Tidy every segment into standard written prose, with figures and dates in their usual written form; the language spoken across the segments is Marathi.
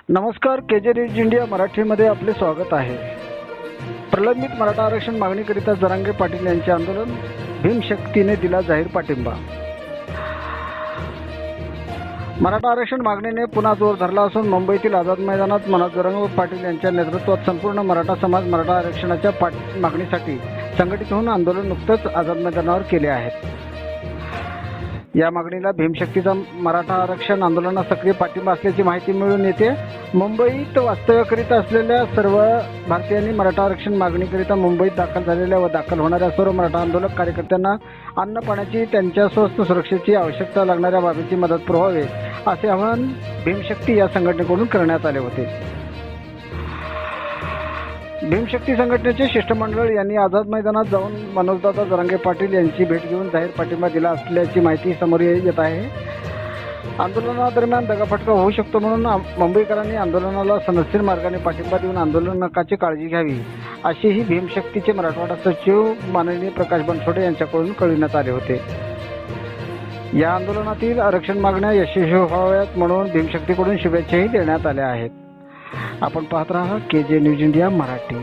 नमस्कार, केजे न्यूज इंडिया मराठीमध्ये आपले स्वागत आहे। प्रलंबित मराठा आरक्षण मागणीकरिता जरांगे पाटील यांचे आंदोलन, भीमशक्तीने दिला जाहीर पाठिंबा। मराठा आरक्षण मागणीने पुन्हा जोर धरला असून मुंबईतील आझाद मैदानात मनोज जरांगे पाटील यांच्या नेतृत्वात संपूर्ण मराठा समाज मराठा आरक्षणाच्या मागणीसाठी संघटित होऊन आंदोलन नुकतेच आझाद मैदानावर केले आहे। या मागणीला भीमशक्तीचा मराठा आरक्षण आंदोलनास सक्रिय पाठिंबा असल्याची माहिती मिळून येते। मुंबईत वास्तव्य करीत असलेल्या सर्व भारतीयांनी मराठा आरक्षण मागणीकरिता मुंबईत दाखल झालेल्या व दाखल होणाऱ्या सर्व मराठा आंदोलक कार्यकर्त्यांना अन्न पाण्याची त्यांच्या स्वस्थ सुरक्षेची आवश्यकता लागणाऱ्या बाबीची मदत पुरवावी असे आवाहन भीमशक्ती या संघटनेकडून करण्यात आले होते। भीमशक्ती संघटनेचे शिष्टमंडळ यांनी आझाद मैदानात जाऊन मनोजदादा जरांगे पाटील यांची भेट घेऊन जाहीर पाठिंबा दिला असल्याची माहिती समोर येत आहे। आंदोलनादरम्यान दगाफटका होऊ शकतो म्हणून मुंबईकरांनी आंदोलनाला सनदशीर मार्गाने पाठिंबा देऊन आंदोलनाची काळजी घ्यावी अशीही भीमशक्तीचे मराठवाडा सचिव माननीय प्रकाश बनसोडे यांच्याकडून कळविण्यात आले होते। या आंदोलनातील आरक्षण मागण्या यशस्वी व्हाव्यात म्हणून भीमशक्तीकडून शुभेच्छाही देण्यात आल्या आहेत। आपण पाहत राहा KJ news India Marathi.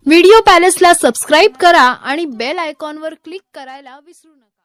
Video पॅलेसला सबस्क्राइब करा आणि बेल आयकॉनवर क्लिक करायला विसरू नका।